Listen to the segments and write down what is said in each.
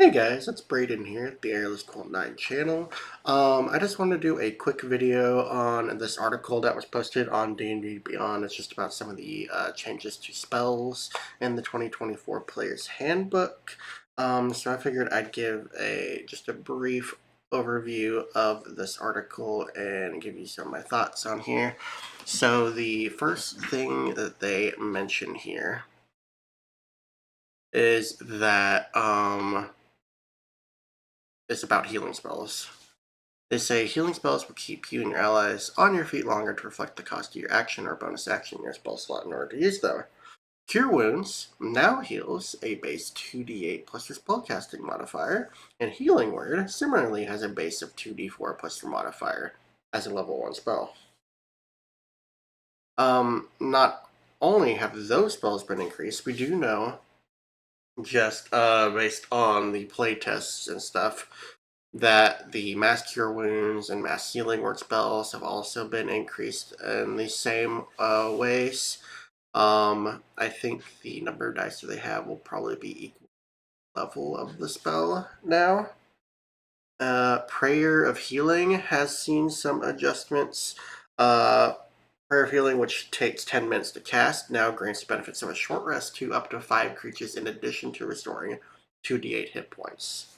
Hey guys, it's Braden here at the Airless Cold 9 channel. I just wanted to do a quick video on this article that was posted on D&D Beyond. It's just about some of the changes to spells in the 2024 Player's Handbook. So I figured I'd give just a brief overview of this article and give you some of my thoughts on here. So the first thing that they mention here is that it's about healing spells. They say healing spells will keep you and your allies on your feet longer to reflect the cost of your action or bonus action in your spell slot in order to use them. Cure Wounds now heals a base 2d8 plus your spellcasting modifier, and Healing Word similarly has a base of 2d4 plus your modifier as a level 1 spell. Not only have those spells been increased, we do know, just based on the playtests and stuff, that the Mass Cure Wounds and Mass Healing Word spells have also been increased in the same ways. I think the number of dice that they have will probably be equal level of the spell now. Prayer of Healing has seen some adjustments. Prayer of Healing, which takes 10 minutes to cast, now grants benefits of a short rest to up to 5 creatures in addition to restoring 2d8 hit points,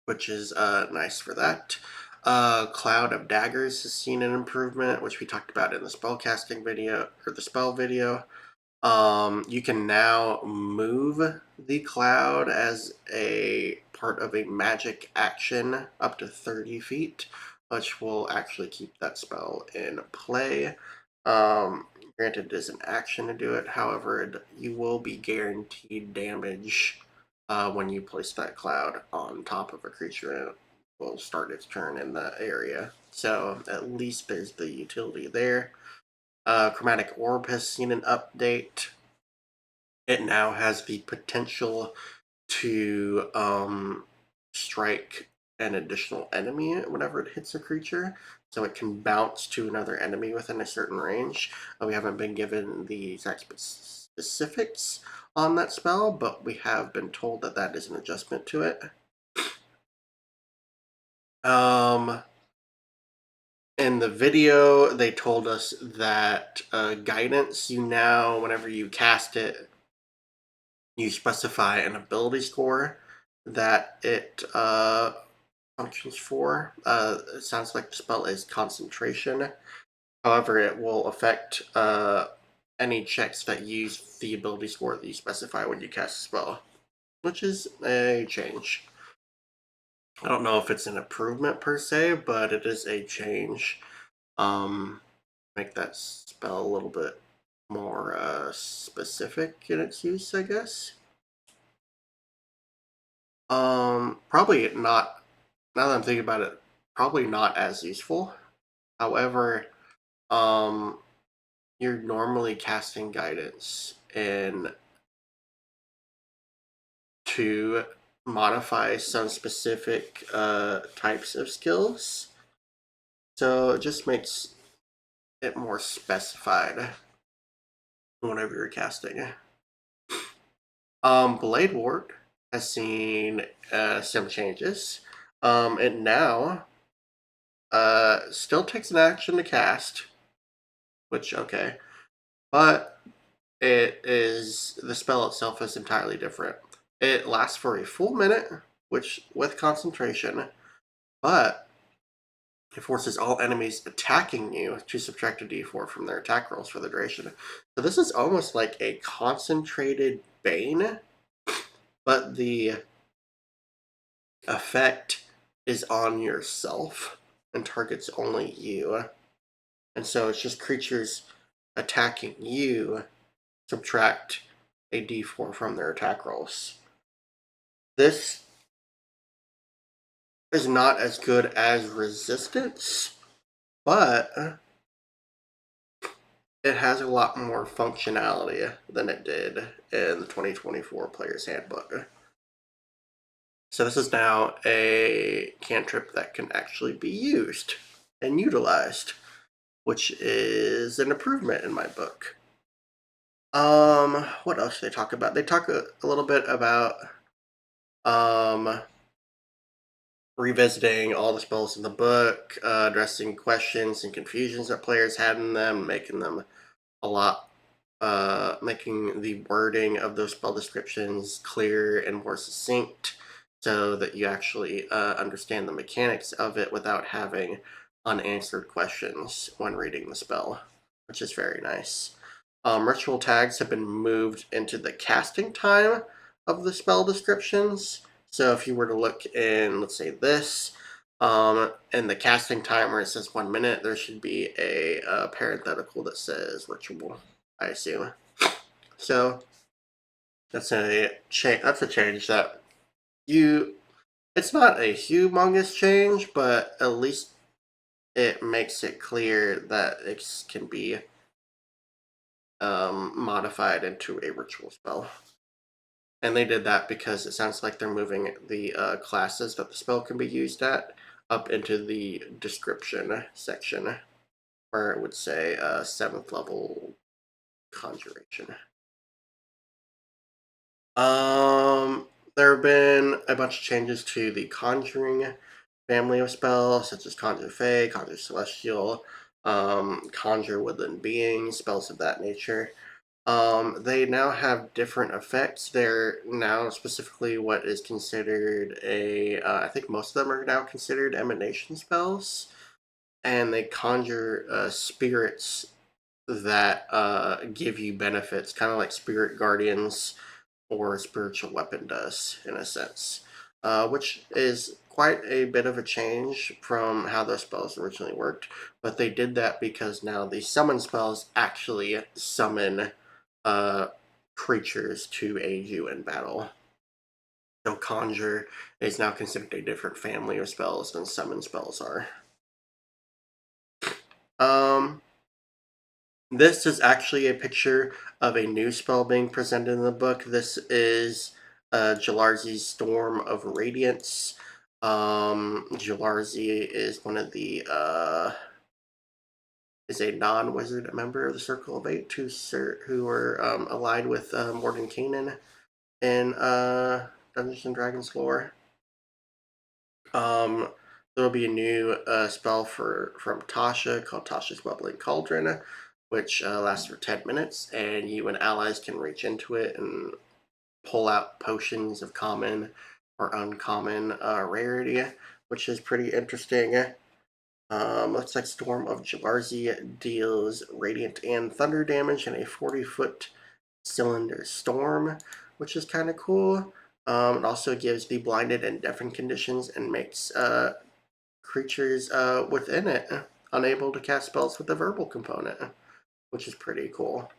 which is nice for that. Cloud of Daggers has seen an improvement, which we talked about in the spellcasting video, or the spell video. You can now move the cloud as a part of a magic action up to 30 feet, which will actually keep that spell in play. Granted, it is an action to do it. However, you will be guaranteed damage when you place that cloud on top of a creature, and it will start its turn in the area. So at least there's the utility there. Chromatic Orb has seen an update. It now has the potential to strike an additional enemy whenever it hits a creature, so it can bounce to another enemy within a certain range. We haven't been given the exact specifics on that spell, but we have been told that that is an adjustment to it. In the video, they told us that guidance, you now, whenever you cast it, you specify an ability score that it functions for. It sounds like the spell is concentration. However, it will affect any checks that use the ability score that you specify when you cast a spell, which is a change. I don't know if it's an improvement per se, but it is a change. Make that spell a little bit more specific in its use, I guess. Probably not. Now that I'm thinking about it, probably not as useful. However, you're normally casting guidance and to modify some specific types of skills, so it just makes it more specified whenever you're casting. Blade Ward has seen some changes. It now still takes an action to cast, which, okay, but the spell itself is entirely different. It lasts for a full minute, which with concentration, but it forces all enemies attacking you to subtract a d4 from their attack rolls for the duration. So this is almost like a concentrated Bane, but the effect is on yourself and targets only you. And so it's just creatures attacking you subtract a d4 from their attack rolls. This is not as good as resistance, but it has a lot more functionality than it did in the 2024 Player's Handbook. So this is now a cantrip that can actually be used and utilized, which is an improvement in my book. What else do they talk about? They talk a little bit about Revisiting all the spells in the book, addressing questions and confusions that players had in them, making them a lot, making the wording of those spell descriptions clear and more succinct so that you actually understand the mechanics of it without having unanswered questions when reading the spell, which is very nice. Ritual tags have been moved into the casting time of the spell descriptions. So if you were to look in, let's say this, in the casting time where it says 1 minute, there should be a parenthetical that says ritual, I assume. So that's a change. That's a change that you. It's not a humongous change, but at least it makes it clear that it can be modified into a ritual spell. And they did that because it sounds like they're moving the classes that the spell can be used at up into the description section, where it would say 7th level conjuration. There have been a bunch of changes to the conjuring family of spells, such as Conjure Fey, Conjure Celestial, Conjure Woodland Beings, spells of that nature. They now have different effects. They're now specifically what is considered I think most of them are now considered emanation spells, and they conjure spirits that give you benefits, kind of like spirit guardians or a spiritual weapon does, in a sense, which is quite a bit of a change from how those spells originally worked. But they did that because now the summon spells actually summon uh, creatures to aid you in battle. So conjure is now considered a different family of spells than summon spells are. Um, this is actually a picture of a new spell being presented in the book. This is Jalarzi's Storm of Radiance. Jalarzi is one of the is a non-wizard member of the Circle of Eight who are allied with Mordenkainen in Dungeons and Dragons lore. There will be a new spell from Tasha called Tasha's Bubbling Cauldron, which lasts for 10 minutes, and you and allies can reach into it and pull out potions of common or uncommon rarity, which is pretty interesting. Looks like Storm of Jalarzi deals radiant and thunder damage in a 40-foot cylinder storm, which is kind of cool. It also gives the blinded and deafened conditions and makes creatures within it unable to cast spells with the verbal component, which is pretty cool.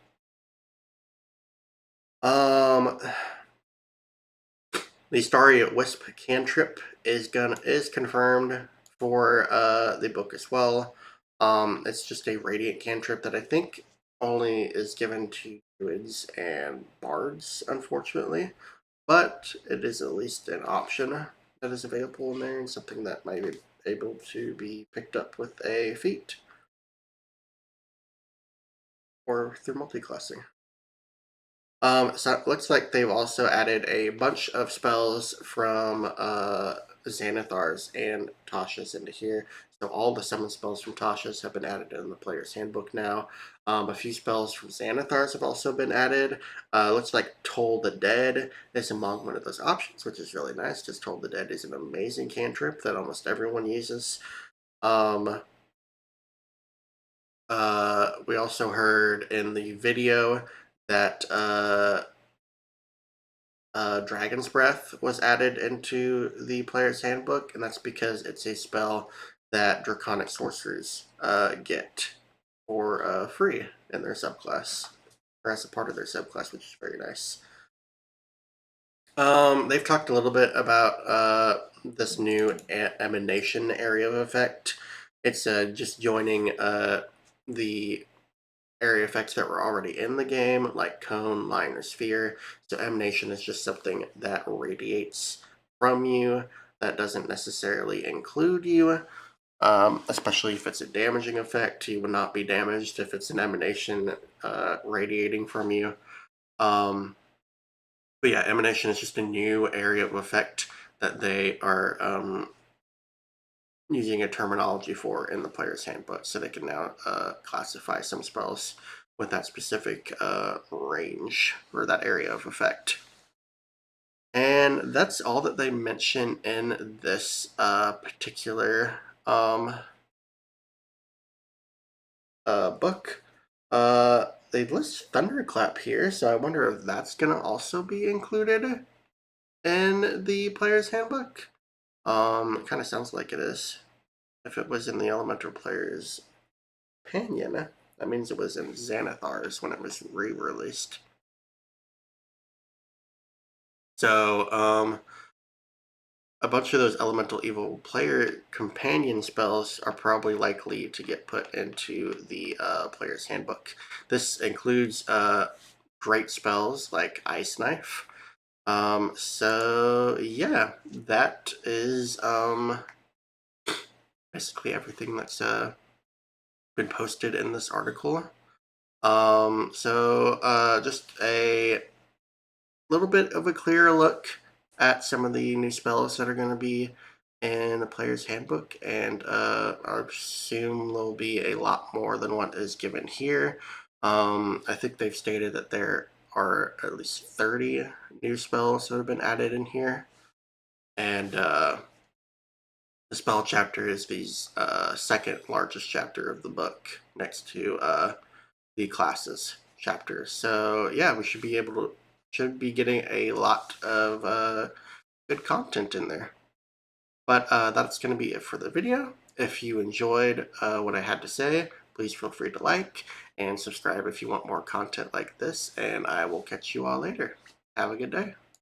The Starry Wisp cantrip is confirmed for the book as well. It's just a radiant cantrip that I think only is given to druids and bards, unfortunately. But it is at least an option that is available in there and something that might be able to be picked up with a feat or through multiclassing. So it looks like they've also added a bunch of spells from Xanathar's and Tasha's into here. So all the summon spells from Tasha's have been added in the player's handbook now. A few spells from Xanathar's have also been added. Looks like Toll the Dead is among one of those options, which is really nice because Toll the Dead is an amazing cantrip that almost everyone uses. We also heard in the video that Dragon's Breath was added into the player's handbook, and that's because it's a spell that Draconic sorcerers get for free in their subclass, or as a part of their subclass, which is very nice. They've talked a little bit about this new emanation area of effect. It's just joining the area effects that were already in the game, like cone, line, or sphere. So emanation is just something that radiates from you that doesn't necessarily include you. Especially if it's a damaging effect, you would not be damaged if it's an emanation radiating from you. But yeah, emanation is just a new area of effect that they are using a terminology for in the player's handbook, so they can now classify some spells with that specific range or that area of effect. And that's all that they mention in this particular book. They list Thunderclap here, so I wonder if that's going to also be included in the player's handbook. It kind of sounds like it is. If it was in the Elemental Player's Companion, that means it was in Xanathar's when it was re-released. So, a bunch of those Elemental Evil player companion spells are probably likely to get put into the player's handbook. This includes great spells like Ice Knife. So yeah, that is basically everything that's been posted in this article. Just a little bit of a clearer look at some of the new spells that are going to be in the player's handbook, and I assume there'll be a lot more than what is given here. I think they've stated that there are at least 30 new spells that have been added in here, and the spell chapter is the second largest chapter of the book, next to the classes chapter. So yeah, we should be getting a lot of good content in there. But that's going to be it for the video. If you enjoyed what I had to say, please feel free to like and subscribe if you want more content like this, and I will catch you all later. Have a good day.